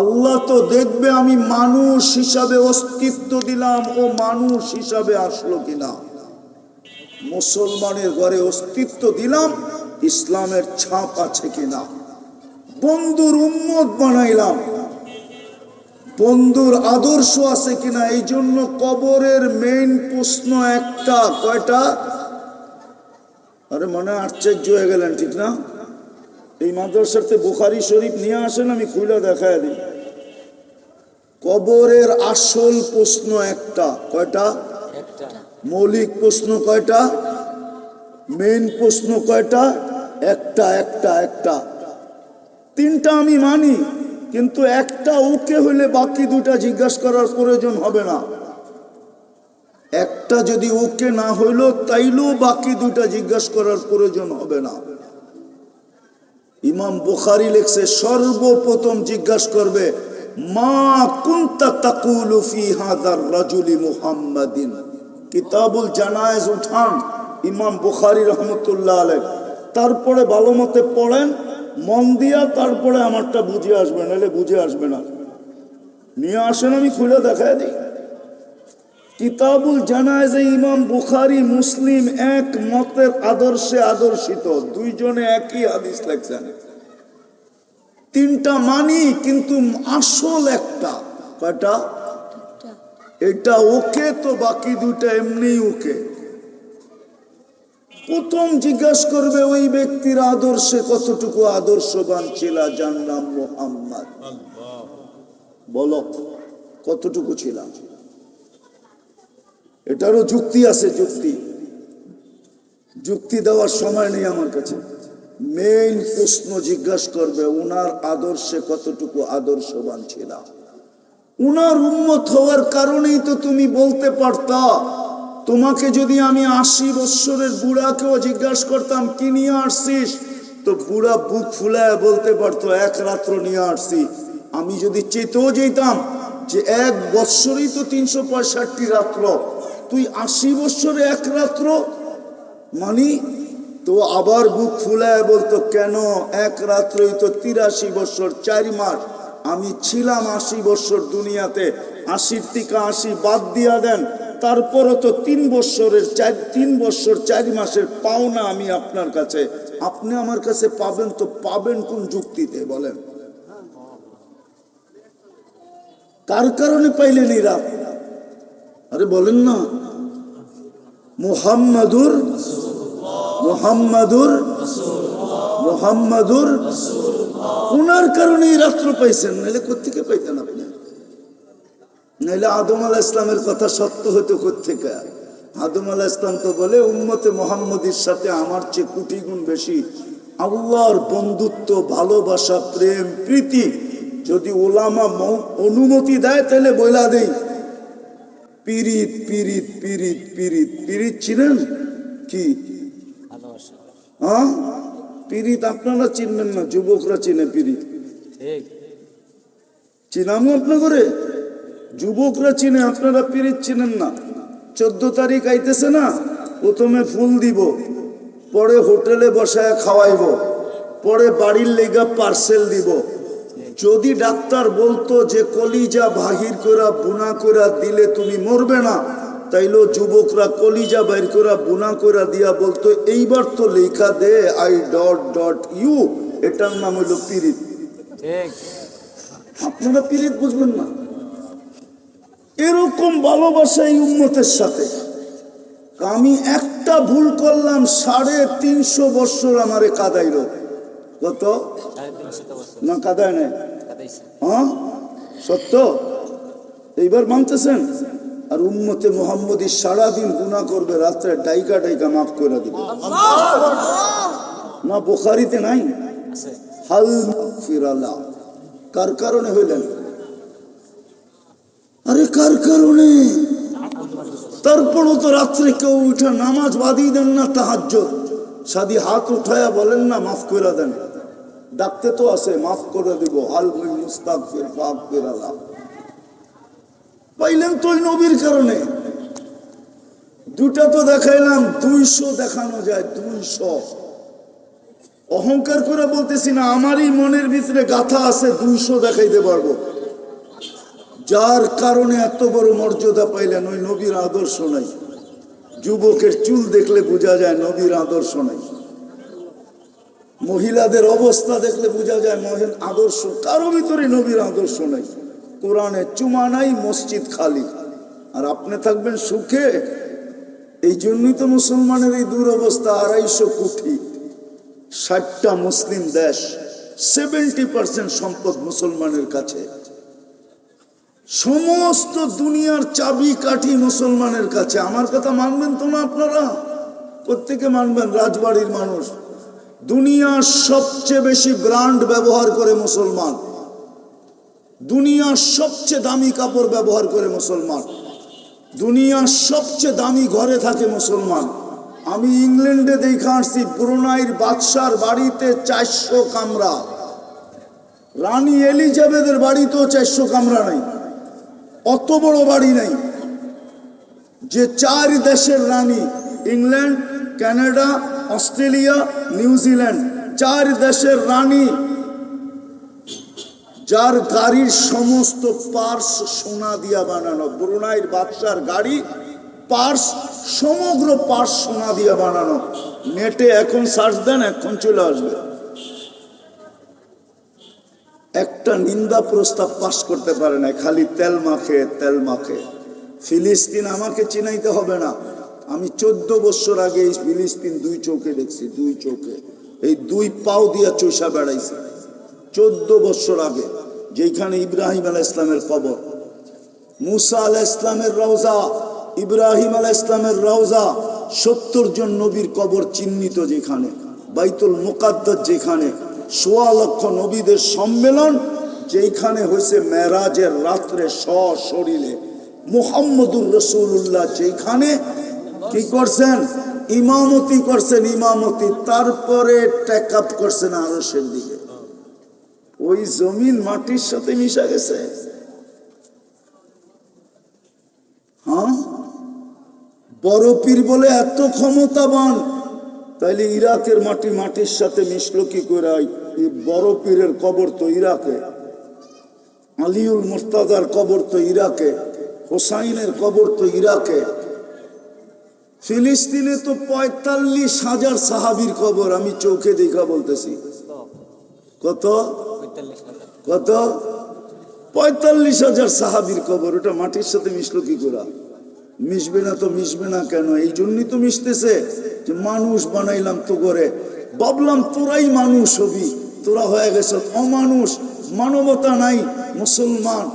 Speaker 1: আল্লাহ তো দেখবে আমি মানুষ হিসাবে অস্তিত্ব দিলাম, ও মানুষ হিসাবে আসলো কিনা। মুসলমানের ঘরে অস্তিত্ব দিলাম, ইসলামের ছাপ আছে কিনা। বন্ধুর উম্মত বানাইলাম, বন্ধুর আদর্শ আছে কিনা। এই জন্য কবরের মেইন প্রশ্ন একটা, কয়টা? আরে মনে আশ্চর্য হয়ে গেলেন, ঠিক না? এই মাদ্রাসাতে বুখারী শরীফ নিয়ে আসেন, আমি খুলে দেখায় দিই। কবরের আসল প্রশ্ন একটা, কয়টা? মৌলিক প্রশ্ন কয়টা? মেইন প্রশ্ন কয়টা? একটা একটা একটা। তিনটা আমি মানি, কিন্তু একটা ওকে হইলে বাকি দুটা জিজ্ঞাসা করার প্রয়োজন হবে না। একটা যদি ওকে না হইল তাইলেও বাকি দুটা জিজ্ঞাসা করার প্রয়োজন হবে না। ইমাম বুখারী লিখছে, সর্বপ্রথম জিজ্ঞাসা করবে, মা কুনতা তাকুলু ফি হাযার রাজুলি মুহাম্মাদিন। কিতাবুল জানায়েজ উঠান ইমাম বুখারী রহমতুল্লাহ আলাইহ, তারপরে ভালো মতে পড়েন মন দিয়া, তারপরে আমারটা বুঝে আসবে, নাহলে বুঝে আসবে না। নিয়ে আসেন, আমি খুলে দেখায় দিই। কিতাবুল জানায়েজে ইমাম বুখারী মুসলিম এক মতের আদর্শে আদর্শিত, দুইজনে একই হাদিস লেখছেন। তিনটা মানি, কিন্তু আসল একটা, কয়টা? এটা ওকে, তো বাকি দুইটা এমনি ওকে। প্রথম জিজ্ঞাসা করবে ওই ব্যক্তির আদর্শে কতটুকু আদর্শবান ছিল, যার নাম মুহাম্মদ। বলো কতটুকু ছিল? এটারও যুক্তি আছে, যুক্তি দেওয়ার সময় নেই আমার কাছে। মেইন প্রশ্ন জিজ্ঞাসা করবে, উনার আদর্শে কতটুকু আদর্শবান ছিল। উনার উম্মত হওয়ার কারণেই তো তুমি বলতে পারতা। তোমাকে যদি আমি 80 বৎসরের বুড়াকেও জিজ্ঞাসা করতাম কি নিয়ে আসছিস, তো বুড়া বুক ফুলায় বলতে পারতো এক রাত্র নিয়ে আসছি। আমি যদি চেতেও যেতাম যে 1 বৎসরই তো 365 রাত্র, তুই 80 বৎসরে 1 রাত্র মানি, তো আবার বুক ফুলায় বলতো কেন 1 রাত্রই তো 83 বৎসর 4 মাস। আমি ছিলাম 80 বছর দুনিয়াতে, 80 থেকে 80 বাদ দিয়া দেন, তারপরও তো 3 বছর 4 মাসের পাওনা আমি আপনার কাছে, আপনি আমার কাছে পাবেন তো পাবেন কোন যুক্তিতে বলেন? কার কারণে পাইলেন এরা? আরে বলেন না, মুহাম্মাদুর ওনার কারণে এই রাত্র পাইছেন, নাহলে কোত্থেকে পাইতেন আপনি? নাহলে আদম আলাইহিস ইসলামের কথা সত্য হতো কোত্থেকে? আদম আলাইহিস ইসলাম তো বলে উম্মতে মুহাম্মদীর সাথে আমার চেয়ে কোটি গুণ বেশি আল্লাহর বন্ধুত্ব, ভালোবাসা, প্রেম, প্রীতি। যদি ওলামা অনুমতি দেয় তাহলে বইলা দেই, পিরিত পিরিত পিরিত পিরিত পিরিত চিনেন কি? হ্যাঁ, পিরিত আপনারা চিনবেন না, যুবকরা চিনে পিরিত। চিনামো আপনার করে, যুবকরা চিনে, আপনারা পিরিত চিনেন না। 14 তারিখ আইতেছে না, প্রথমে ফুল দিব, পরে হোটেলে বসায় খাওয়াইব, পরে বাড়ির লেগা পার্সেল দিব। যদি ডাক্তার বলতো যে কলিজা বাহির করে বুনা করে দিলে তুমি মরবে না, তাইলে যুবকরা কলিজা বাইর করে বুনা করে দিয়া বলতো এইবার তো লেখা দে আই ডট ডট ইউ, এটার নাম হইল পিরিত। আপনারা পিরিত বুঝবেন না। এরকম ভালোবাসা এই উম্মতের সাথে। আমি একটা ভুল করলাম, 350 বছর আমারে কাদাইল। কত না কাদায় নাই? হ্যাঁ সত্য, এইবার মানতেছেন? আর উম্মতে মুহাম্মদী সারাদিন গুনাহ করবে, রাত্রে ডাইকা ডাইকা মাফ করে দিবে না? বুখারীতে নাই? হাল ফিরালা। কার কারণে হইলেন? আরে কার কারণে? তারপরও তো রাত্রে কেউ উঠে নামাজ বাদিয়ে দেন না, তাহাজ্জুদ সাদি হাত উঠায়া বলেন না মাফ করে দেন? ডাকতে তো আছে, মাফ করে দিব, হাল মিন মুস্তাগফির ফাগফির আল্লাহ। পাইলেন তো ওই নবীর কারণে। দুটা তো দেখাইলাম, 200 দেখানো যায়, 200। অহংকার করে বলতেছি না, আমারই মনের ভিতরে গাথা আছে, 200 দেখাইতে পারবো। যার কারণে এত বড় মর্যাদা পাইলেন, ওই নবীর আদর্শ নাই। যুবকের চুল দেখলে বোঝা যায় নবীর আদর্শ নাই। মহিলাদের অবস্থা দেখলে বোঝা যায় মহিলা আদর্শ, কারো ভিতরে নবীর আদর্শ নাই। কোরআনে চুমা নাই, মসজিদ খালি, আর আপনি থাকবেন সুখে। এই জন্যই তো মুসলমানের এই দুরবস্থা। 250 কোটি, 60টা মুসলিম দেশ, 70% সম্পদ মুসলমানের কাছে। সমস্ত দুনিয়ার চাবি কাঠি মুসলমানের কাছে। আমার কথা মানবেন তো না আপনারা? প্রত্যেকে মানবেন। রাজবাড়ির মানুষ, দুনিয়ার সবচেয়ে বেশি ব্র্যান্ড ব্যবহার করে মুসলমান, দুনিয়ার সবচেয়ে দামি কাপড় ব্যবহার করে মুসলমান, দুনিয়ার সবচেয়ে দামি ঘরে থাকে মুসলমান। আমি ইংল্যান্ডে দেখে আসছি, ব্রুনাইয়ের বাদশার বাড়িতে 400 কামরা। রানী এলিজাবেথের বাড়িতেও 400 কামরা নাই, অত বড় বাড়ি নাই। যে 4 দেশের রানী, ইংল্যান্ড, কানাডা, অস্ট্রেলিয়া, নিউজিল্যান্ড, 4 দেশের রানী, যার গাড়ির সমস্ত পার্স সোনা দিয়া বানানো। ব্রুনাইয়ের বাদশার গাড়ি পার্স, সমগ্র পার্স সোনা দিয়া বানানো। নেটে এখন সার্চ দেন, এখন চলে আসবে। একটা নিন্দা প্রস্তাব পাশ করতে পারে না, খালি তেল মাখে তেল মাখে। ফিলিস্তিন আমাকে চিনাইতে হবে না, আমি 14 বছর আগে এই ফিলিস্তিন 2 চোখে দেখছি, 2 চোখে। এই 2 পাও দিয়া চৈষা বেড়াইছে 14 বছর আগে। যেখানে ইব্রাহিম আলাইহিস ইসলামের কবর, মুসা আলাইহিস ইসলামের রওজা, ইব্রাহিম আলাইহিস ইসলামের রওজা, 70 জন নবীর কবর চিহ্নিত যেখানে, বাইতুল মুকাদ্দাস যেখানে, 1.25 লক্ষ নবীদের সম্মেলন যেখানে হয়েছে, মেরাজের রাত্রে সশরীরে মুহাম্মদুর রাসূলুল্লাহ যেখানে কি করছেন, ইমামতি করছেন, ইমামতি। তারপরে টেক আপ করছেন আরশের দিকে। ওই জমিন মাটির সাথে মিশা গেছে। হ্যাঁ, বড় পীর বলে এত ক্ষমতাবান, তাইলে ইরাকের মাটির সাথে মিশলো কি করে? বড় পীরের কবর তো ইরাকে। আলিউল মুর্তাজার কবর তো ইরাকে, হোসাইনের কবর তো ইরাকে, ফিলিস্তিনে তো ৪৫,০০০ সাহাবীর কবর, আমি চোখে দেখা বলতেছি। কত কত ৪৫,০০০ সাহাবীর কবর, ওটা মাটির সাথে মিশলো কি করে? মিশবে না তো মিশবে না কেন? এই জন্যই তো মিশতেছে যে মানুষ বানাইলাম তো করে, ভাবলাম তোরাই মানুষ হবি, তোরা হয়ে গেছ অমানুষ, মানবতা নাই, মুসলমান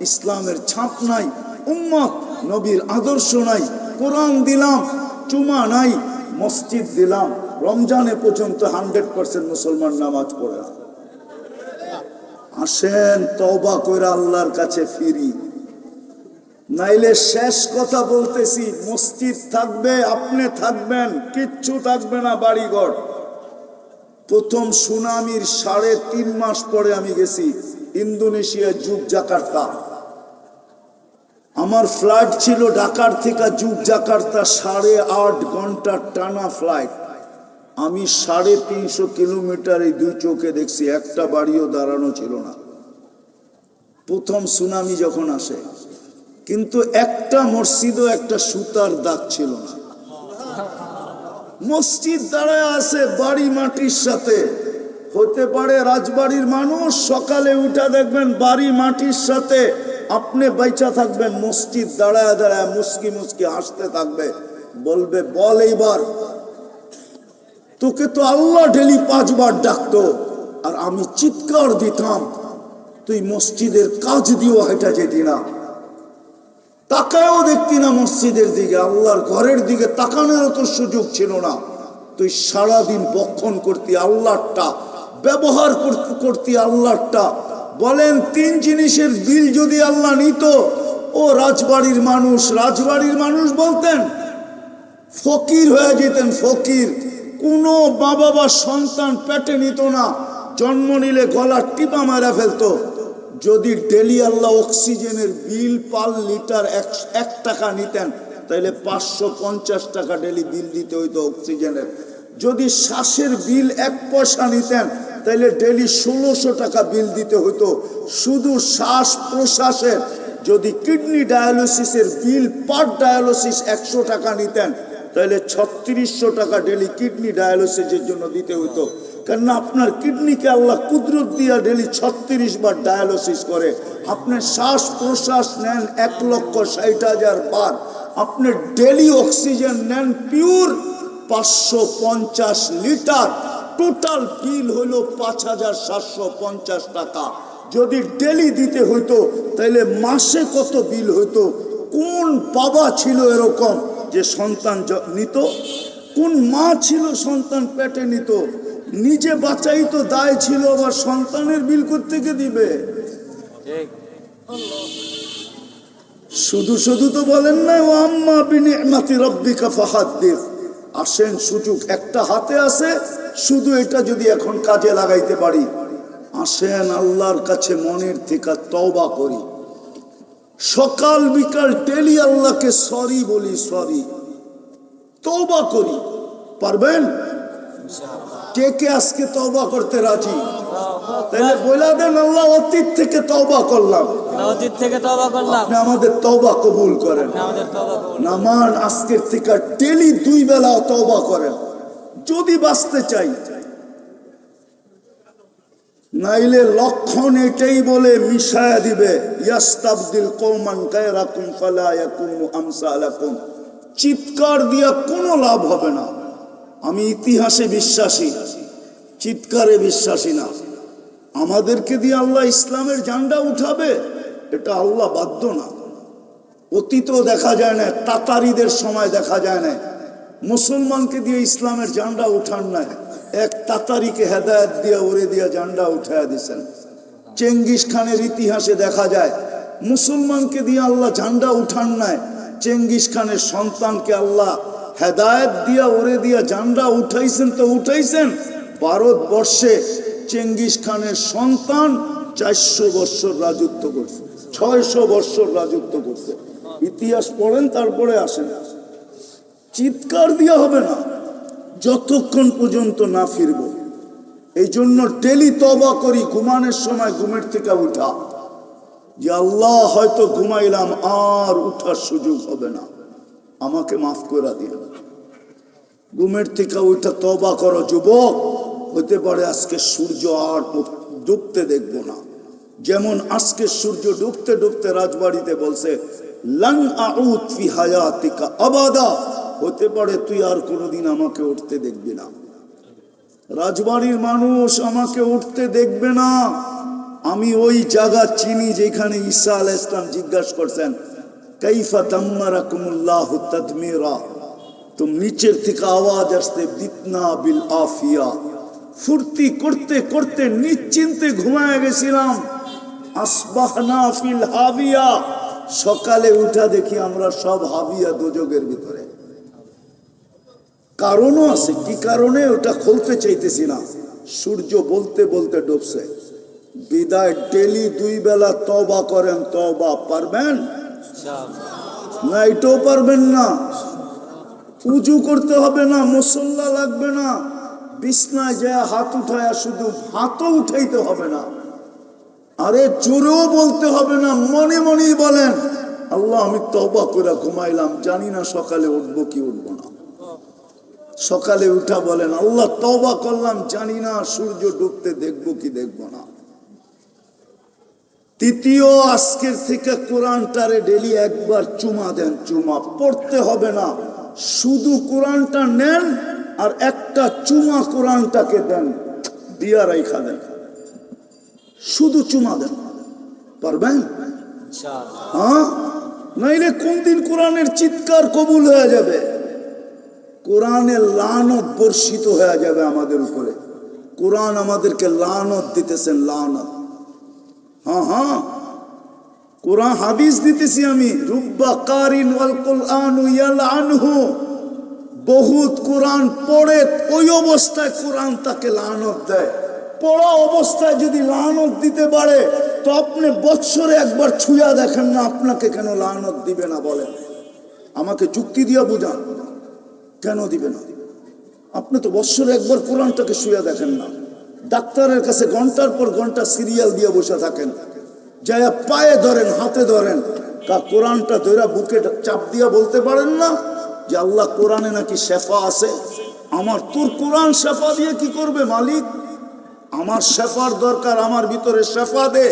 Speaker 1: ইসলামের ছাপ নাই, উম্মত নবীর আদর্শ নাই, কোরআন দিলাম চুমা নাই, মসজিদ দিলাম, রমজানে পর্যন্ত 100% মুসলমান নামাজ পড়ে। আসেন তওবা করে আল্লাহর কাছে ফিরি, নাইলে শেষ কথা বলতেছি, মসজিদ থাকবে, আপনি থাকবেন, কিচ্ছু থাকবে না বাড়িঘর। প্রথম সুনামির ৩.৫ মাস পরে আমি গেছি ইন্দোনেশিয়া জাকার্তা। আমার ফ্লাইট ছিল ঢাকার থেকে জাকার্তা, ৮.৫ ঘন্টার টানা ফ্লাইট। আমি ৩৫০ কিলোমিটার এই দুই চোখে দেখছি, একটা বাড়িও দাঁড়ানো ছিল না প্রথম সুনামি যখন আসে। কিন্তু একটা মসজিদও একটা সুতার দাগ ছিল না। মসজিদ দাঁড়ায় আছে বাড়ি মাটির সাথে, হতে পারে রাজবাড়ির মানুষ, সকালে উঠা দেখবেন বাড়ি মাটির সাথে, আপনি বাইচা থাকবেন, মসজিদ দাঁড়ায় দাঁড়ায় মুস্কি মুস্কি হাসতে থাকবে, বলবে বল এইবার। তোকে তো আল্লাহ ডেলি 5 বার ডাকতো, আর আমি চিৎকার দিতাম, তুই মসজিদের কাজ দিয়েও হেঁটে যেতি না, তাকায়ও দেখতি না মসজিদের দিকে, আল্লাহর ঘরের দিকে তাকানোর তো সুযোগ ছিল না। তুই সারাদিন বক্ষণ করতি আল্লাহটা, ব্যবহার করতি আল্লাহটা। বলেন 3 জিনিসের বিল যদি আল্লাহ নিত, ও রাজবাড়ির মানুষ বলতেন, ফকির হয়ে যেতেন, ফকির। কোনো বাবা বা সন্তান পেটে নিত না, জন্ম নিলে গলা টিপা মারা ফেলতো। যদি ডেলি আল্লাহ অক্সিজেনের বিল পার লিটার 1 টাকা নিতেন, তাহলে 550 টাকা ডেলি বিল দিতে হইতো অক্সিজেনের। যদি শ্বাসের বিল 1 পয়সা নিতেন, তাহলে ডেলি 1600 টাকা বিল দিতে হইতো। শুধু শ্বাস প্রশ্বাসের, যদি কিডনি ডায়ালিসিসের বিল পার ডায়ালিসিস 100 টাকা নিতেন, তাহলে 3600 টাকা ডেলি কিডনি ডায়ালিসিসের জন্য দিতে হইতো। কেন আপনার কিডনিকে আল্লাহ কুদরত দিয়া ডেলি 36 বার ডায়ালিসিস করে। আপনি শ্বাস প্রশ্বাস নেন 1,60,000 বার, আপনি ডেলি অক্সিজেন নেন পিওর 550 লিটার, টোটাল বিল হইল 5750 টাকা। যদি ডেলি দিতে হইতো, তাহলে মাসে কত বিল হইতো? কোন বাবা ছিল এরকম যে সন্তান নিত? কোন মা ছিল সন্তান পেটে নিত? নিজে বাঁচাই তো দায় ছিল, আবার সন্তানের বিল কোত্থেকে দিবে? শুধু শুধু তো বলেন না ও আম্মা বিনিআমাতি রাব্বিকা ফাহাদ্দিস। আসেন, সুযোগ একটা হাতে আছে, শুধু এটা যদি এখন কাজে লাগাইতে পারি, আসেন আল্লাহর কাছে মনের থেকে তওবা করি, সকাল বিকাল ডেলি আল্লাহকে সরি বলি, সরি তওবা করি। পারবেন? কে কে আজকে তওবা করতে রাজি? তাহলে বলে দেন, আল্লাহ অতীত থেকে তওবা করলাম, আপনি আমাদের তওবা কবুল করেন। নামান আজকের থেকে ডেলি 2 বেলা তওবা করেন যদি বাঁচতে চাই। নাইলে লক্ষণ এটাই বলে মিশায়া দিবে, ইয়াস্তাবদিল কওমান গায়রাকুম ফালা ইয়াকুনু আমসালাকুম। চিৎকার দিয়া কোনো লাভ হবে না। আমি ইতিহাসে বিশ্বাসী, চিৎকারে বিশ্বাসী না। আমাদেরকে দিয়ে আল্লাহ ইসলামের ঝান্ডা উঠাবে, এটা আল্লাহ বাধ্য না। অতীতেও দেখা যায় না, তাতারিদের সময় দেখা যায় না মুসলমানকে দিয়ে ইসলামের ঝান্ডা উঠান নাই। এক তাতারিকে হেদায়েত দিয়া ওরে দিয়া ঝান্ডা উঠায়া দিয়েছেন। চেঙ্গিস খানের ইতিহাসে দেখা যায় মুসলমানকে দিয়ে আল্লাহ ঝান্ডা উঠান নাই, চেঙ্গিস খানের সন্তানকে আল্লাহ হেদায়েত দিয়া ওরে দিয়া ঝান্ডা উঠাইছেন। তো উঠাইছেন, ভারতবর্ষে চেঙ্গিস খানের সন্তান 400 বৎসর রাজত্ব করছে, 600 বৎসর রাজত্ব করছে। ইতিহাস পড়েন, তারপরে আসেন। চিৎকার দিয়া হবে না যতক্ষণ পর্যন্ত না ফিরব। এই জন্য ডেলি তওবা করি, ঘুমানোর সময় ঘুমের থেকে উঠা, যে আল্লাহ হয়তো ঘুমাইলাম, আর উঠার সুযোগ হবে না, আমাকে মাফ করে দিন। ঘুমের থেকে ওইটা তওবা করো যুবক। হতে পারে আজকে সূর্য আর ডুবতে দেখবো না, যেমন আজকে সূর্য ডুবতে ডুবতে রাজবাড়িতে বলছে লান আউদ ফি হায়াতিকা আবাদা, হতে পারে তুই আর কোনোদিন আমাকে উঠতে দেখবি না। রাজবাড়ির মানুষ আমাকে উঠতে দেখবে না। আমি ওই জায়গা চিনি যেখানে ঈসা আলাইহিস সালাম জিজ্ঞাসা করছেন কাইফা দাম্মারাকুমুল্লাহু তাদমিরা, তো নিচের থেকে আওয়াজ আসতে বিতনা বিল আফিয়া, ফুর্তি করতে করতে নিশ্চিন্তে ঘুমায় গেছিলাম। আসবাহনা ফিল হাবিয়া, সকালে উঠা দেখি আমরা সব হাবিয়া দোজখের ভিতরে। কারণও আছে, কি কারণে ওটা খুলতে চাইতেছি না। সূর্য বলতে বলতে ডুবছে। বিদায় ডেলি 2 বেলা তওবা করেন, তওবা পারবেন না? এটাও পারবেন না। উজু করতে হবে না, মুসল্লা লাগবে না, বিছনায় যায় হাত উঠায়, শুধু হাতও উঠাইতে হবে না। আরে জোরেও বলতে হবে না, মনে মনেই বলেন আল্লাহ আমি তওবা করে ঘুমাইলাম, জানি না সকালে উঠবো কি উঠবো না। সকালে উঠা বলেন আল্লাহ তওবা করলাম, জানি না সূর্য ডুবতে দেখবো কি দেখবো না। তৃতীয়, আজকের থেকে কোরআনটারে ডেলি একবার চুমা দেন। চুমা পড়তে হবে না, শুধু কোরআনটা নেন আর একটা চুমা কোরআনটাকে দেন, দিয়া রাইখা দেন, শুধু চুমা দেন। পারবেন? হ্যাঁ, নাইলে কোন দিন কোরআনের চিৎকার কবুল হয়ে যাবে, কোরআনের লানত বর্ষিত হয়ে যাবে আমাদের উপরে। কোরআন আমাদেরকে লানত দিতেছেন, লানত। হ্যাঁ হ্যাঁ, কোরআন হাদিস দিতেছি আমি। রুব্বা কারিন ওয়াল কুরআনু ইয়ালআনহু, বহুত কোরআন পড়ে ওই অবস্থায় কোরআন তাকে লানত দেয়। পড়া অবস্থায় যদি লানত দিতে পারে, তো আপনি বৎসরে একবার ছুঁয়া দেখেন না, আপনাকে কেন লানত দিবে না বলেন? আমাকে যুক্তি দিয়া বুঝান, কেন দিবে না? আপনি তো বৎসরে একবার কোরআনটাকে ছুঁয়া দেখেন না। ডাক্তারের কাছে ঘন্টার পর ঘন্টা সিরিয়াল দিয়ে বসে থাকেন, যায়া পায়ে ধরেন, হাতে ধরেন, কোরআনটা ধরে বুকে চাপ দিয়া বলতে পারেন না যে আল্লাহ কোরআনে নাকি শেফা আছে। আমার তোর কোরআন শেফা দিয়ে কি করবে মালিক? আমার শেফার দরকার, আমার ভিতরে শেফা দে,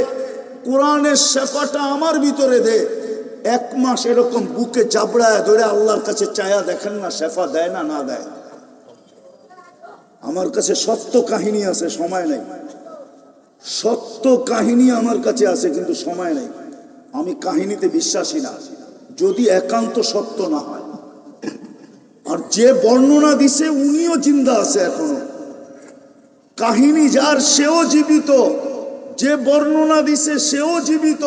Speaker 1: কোরআনের শেফাটা আমার ভিতরে দে। 1 মাস এরকম বুকে চাপড়ায় ধরে আল্লাহর কাছে চায়া দেখেন না শেফা দেয় না, না দেয়। আমার কাছে সত্য কাহিনী আছে, সময় নেই। সত্য কাহিনী আমার কাছে আছে, কিন্তু সময় নেই। আমি কাহিনীতে বিশ্বাসী না, যদি একান্ত সত্য না হয়। আর যে বর্ণনা দিছে উনিও জিন্দা আছে এখনো। কাহিনী যার, সেও জীবিত। যে বর্ণনা দিছে সেও জীবিত।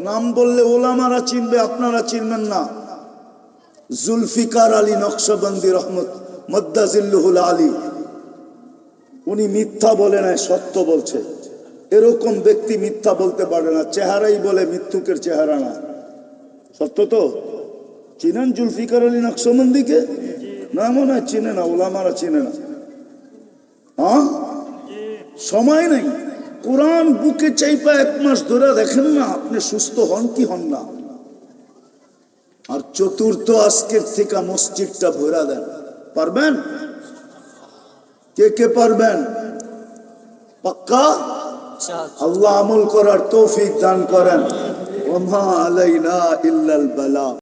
Speaker 1: নাম বললে ওলামারা চিনবে, আপনারা চিনবেন না। জুলফিকার আলী নকশবন্দি রহমত মদ্দাজিল্লুহুল আলী, উনি মিথ্যা বলে নাই, সত্য বলছে। এরকম ব্যক্তি মিথ্যা বলতে পারে না, চেহারাই বলে মৃত্যুকের চেহারা না। সত্য তো চিনেন জুলফিকার আলী নকশবন্দিকে? না মনে হয় চিনে না, ওলামারা চিনে না। হ্যাঁ, সময় নেই। কোরআন বুকে চাইপা 1 মাস ধরে দেখেন না, আপনি সুস্থ হন কি হন না। আর চতুর্থ, আজকের থেকে মসজিদটা ভরা দেন। পারবেন? কে কে পারবেন? পাক্কা? আল্লাহ আমল করার তৌফিক দান করেন। ওমা আলাইনা ইল্লাল বালা।